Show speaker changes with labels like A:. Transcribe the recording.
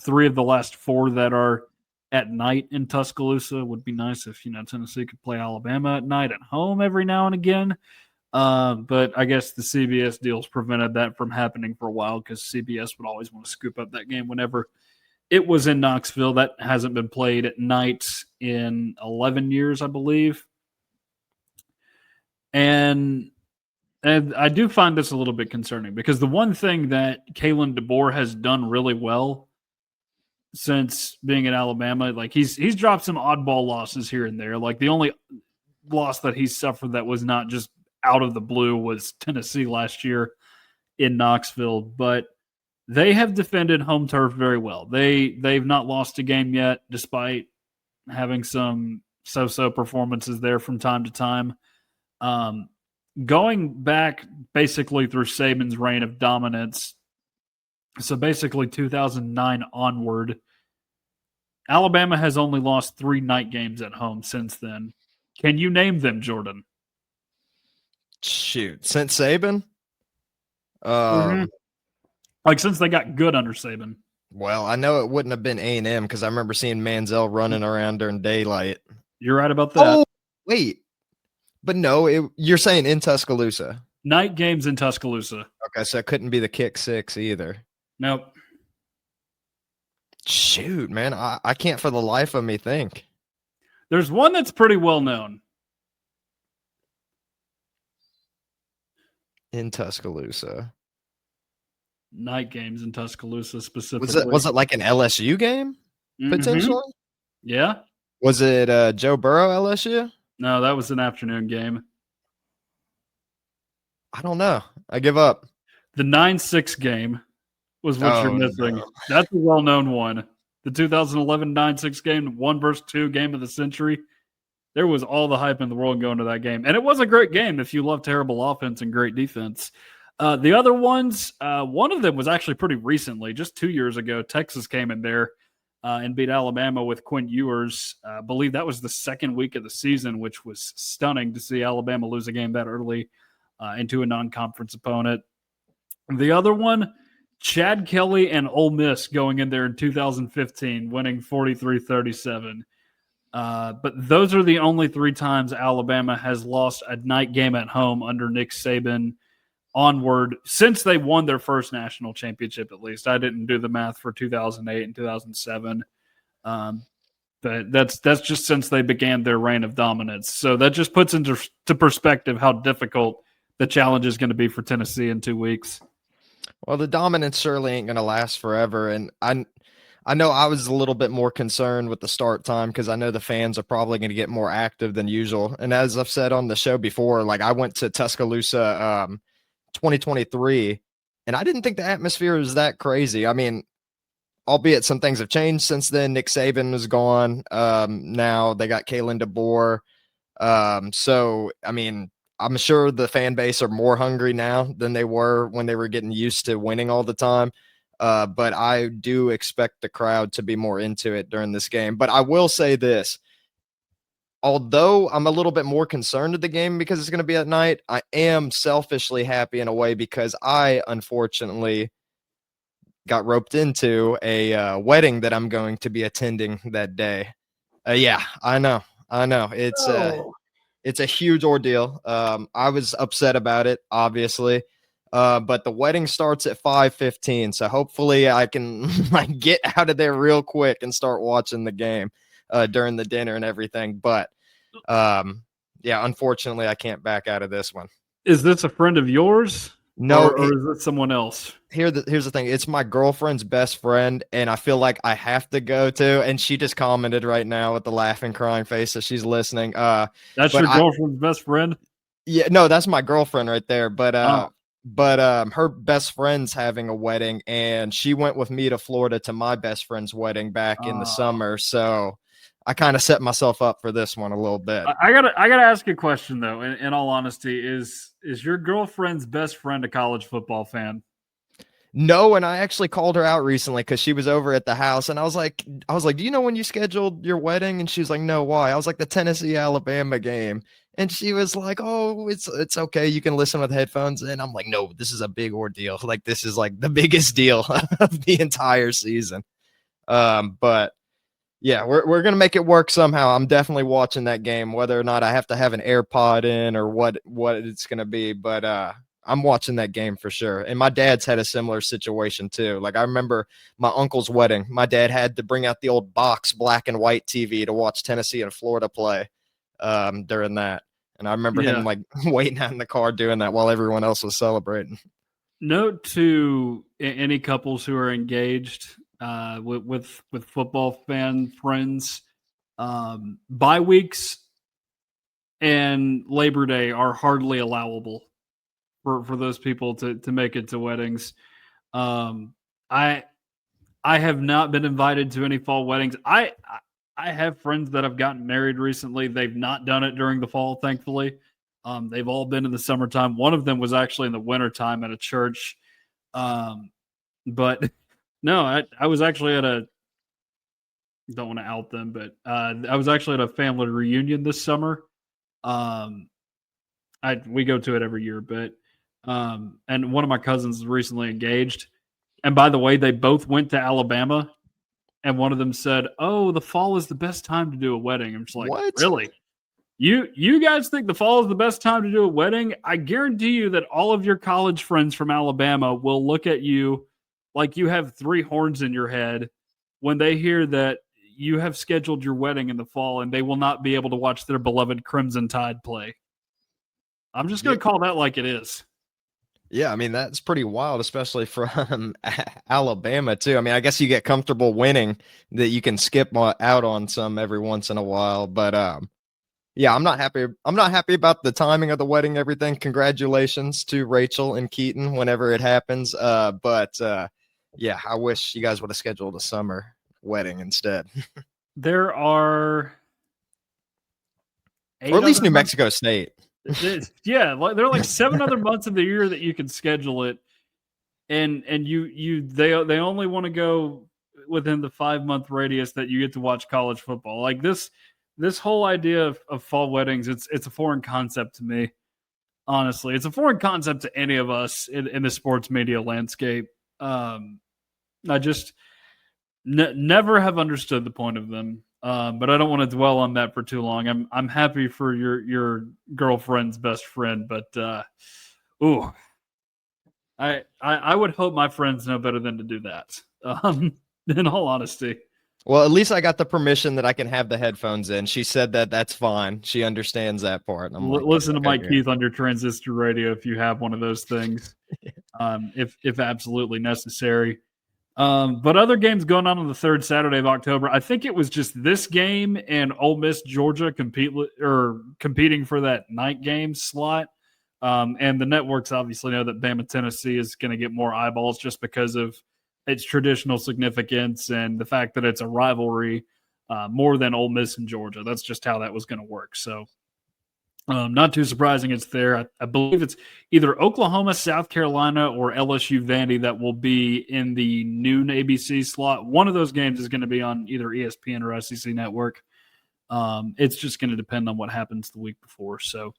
A: 3 of the last 4 that are at night in Tuscaloosa. Would be nice if Tennessee could play Alabama at night at home every now and again. But I guess the CBS deals prevented that from happening for a while because CBS would always want to scoop up that game whenever it was in Knoxville. That hasn't been played at night in 11 years, I believe. And I do find this a little bit concerning because the one thing that Kalen DeBoer has done really well since being at Alabama, like he's dropped some oddball losses here and there. Like the only loss that he's suffered that was not just out of the blue was Tennessee last year in Knoxville, but they have defended home turf very well. They've not lost a game yet, despite having some so-so performances there from time to time. Going back basically through Saban's reign of dominance, so basically 2009 onward, Alabama has only lost 3 night games at home since then. Can you name them, Jordan?
B: Shoot, since Saban?
A: Like since they got good under Saban.
B: Well, I know it wouldn't have been A&M because I remember seeing Manziel running around during daylight.
A: You're right about that.
B: Oh, wait. But no, you're saying in Tuscaloosa.
A: Night games in Tuscaloosa.
B: Okay, so it couldn't be the Kick Six either.
A: Nope.
B: Shoot, man. I can't for the life of me think.
A: There's one that's pretty well known.
B: In Tuscaloosa.
A: Night games in Tuscaloosa specifically.
B: Was it like an LSU game, potentially?
A: Yeah.
B: Was it Joe Burrow LSU?
A: No, that was an afternoon game.
B: I don't know. I give up.
A: The 9-6 game was what you're missing. No. That's a well-known one. The 2011 9-6 game, 1-2 game of the century. There was all the hype in the world going to that game. And it was a great game if you love terrible offense and great defense. The other ones, one of them was actually pretty recently, just 2 years ago. Texas came in there and beat Alabama with Quinn Ewers. I believe that was the second week of the season, which was stunning to see Alabama lose a game that early into a non-conference opponent. The other one, Chad Kelly and Ole Miss going in there in 2015, winning 43-37. But those are the only 3 times Alabama has lost a night game at home under Nick Saban onward since they won their first national championship, at least. I didn't do the math for 2008 and 2007. But that's just since they began their reign of dominance. So that just puts into perspective how difficult the challenge is going to be for Tennessee in 2 weeks.
B: Well, the dominance surely ain't going to last forever. And I know I was a little bit more concerned with the start time because I know the fans are probably going to get more active than usual. And as I've said on the show before, like I went to Tuscaloosa 2023, and I didn't think the atmosphere was that crazy. I mean, albeit some things have changed since then. Nick Saban was gone. Now they got Kalen DeBoer. So, I mean, I'm sure the fan base are more hungry now than they were when they were getting used to winning all the time. But I do expect the crowd to be more into it during this game. But I will say this. Although I'm a little bit more concerned of the game because it's going to be at night, I am selfishly happy in a way because I, unfortunately, got roped into a wedding that I'm going to be attending that day. Yeah, I know. It's a huge ordeal. I was upset about it, obviously. But the wedding starts at 5:15, so hopefully I can get out of there real quick and start watching the game during the dinner and everything. But yeah, unfortunately, I can't back out of this one.
A: Is this a friend of yours?
B: No,
A: or is it someone else?
B: Here's the thing. It's my girlfriend's best friend, and I feel like I have to go to. And she just commented right now with the laughing, crying face, so she's listening.
A: That's your girlfriend's best friend?
B: Yeah, no, that's my girlfriend right there. But her best friend's having a wedding, and she went with me to Florida to my best friend's wedding back in the summer. So I kind of set myself up for this one a little bit.
A: I gotta ask a question though. In all honesty, is your girlfriend's best friend a college football fan?
B: No, and I actually called her out recently because she was over at the house, and I was like, do you know when you scheduled your wedding? And she was like, no, why? I was like, the Tennessee-Alabama game. And she was like, oh, it's okay. You can listen with headphones. And I'm like, no, this is a big ordeal. Like, this is like the biggest deal of the entire season. But yeah, we're gonna make it work somehow. I'm definitely watching that game, whether or not I have to have an AirPod in or what it's gonna be. But I'm watching that game for sure. And my dad's had a similar situation too. Like I remember my uncle's wedding. My dad had to bring out the old box black and white TV to watch Tennessee and Florida play during that. And I remember him like waiting out in the car doing that while everyone else was celebrating.
A: Note to any couples who are engaged with football fan friends, bye weeks and Labor Day are hardly allowable for those people to make it to weddings. I have not been invited to any fall weddings. I have friends that have gotten married recently. They've not done it during the fall, thankfully. They've all been in the summertime. One of them was actually in the wintertime at a church. But no, I was actually at a, don't want to out them, but I was actually at a family reunion this summer. We go to it every year, but and one of my cousins is recently engaged. And by the way, they both went to Alabama, and one of them said, "Oh, the fall is the best time to do a wedding." I'm just like,
B: what?
A: Really? You guys think the fall is the best time to do a wedding? I guarantee you that all of your college friends from Alabama will look at you like you have three horns in your head when they hear that you have scheduled your wedding in the fall, and they will not be able to watch their beloved Crimson Tide play. I'm just going to call that like it is.
B: Yeah, I mean, that's pretty wild, especially from Alabama, too. I mean, I guess you get comfortable winning that you can skip out on some every once in a while. But yeah, I'm not happy. I'm not happy about the timing of the wedding, everything. Congratulations to Rachel and Keaton whenever it happens. But yeah, I wish you guys would have scheduled a summer wedding instead.
A: There are
B: or at least New Mexico State.
A: Yeah, there are like 7 other months of the year that you can schedule it, and they only want to go within the 5-month radius that you get to watch college football. Like this whole idea of fall weddings, it's a foreign concept to me. Honestly, it's a foreign concept to any of us in the sports media landscape. I just never have understood the point of them. But I don't want to dwell on that for too long. I'm happy for your girlfriend's best friend, but I would hope my friends know better than to do that. In all honesty.
B: Well, at least I got the permission that I can have the headphones in. She said that that's fine. She understands that part. I'm like,
A: listen to Mike Keith on your transistor radio if you have one of those things, if absolutely necessary. But other games going on the third Saturday of October. I think it was just this game and Ole Miss Georgia competing for that night game slot. And the networks obviously know that Bama Tennessee is going to get more eyeballs just because of its traditional significance and the fact that it's a rivalry more than Ole Miss and Georgia. That's just how that was going to work. So not too surprising it's there. I believe it's either Oklahoma, South Carolina, or LSU Vandy that will be in the noon ABC slot. One of those games is going to be on either ESPN or SEC Network. It's just going to depend on what happens the week before. So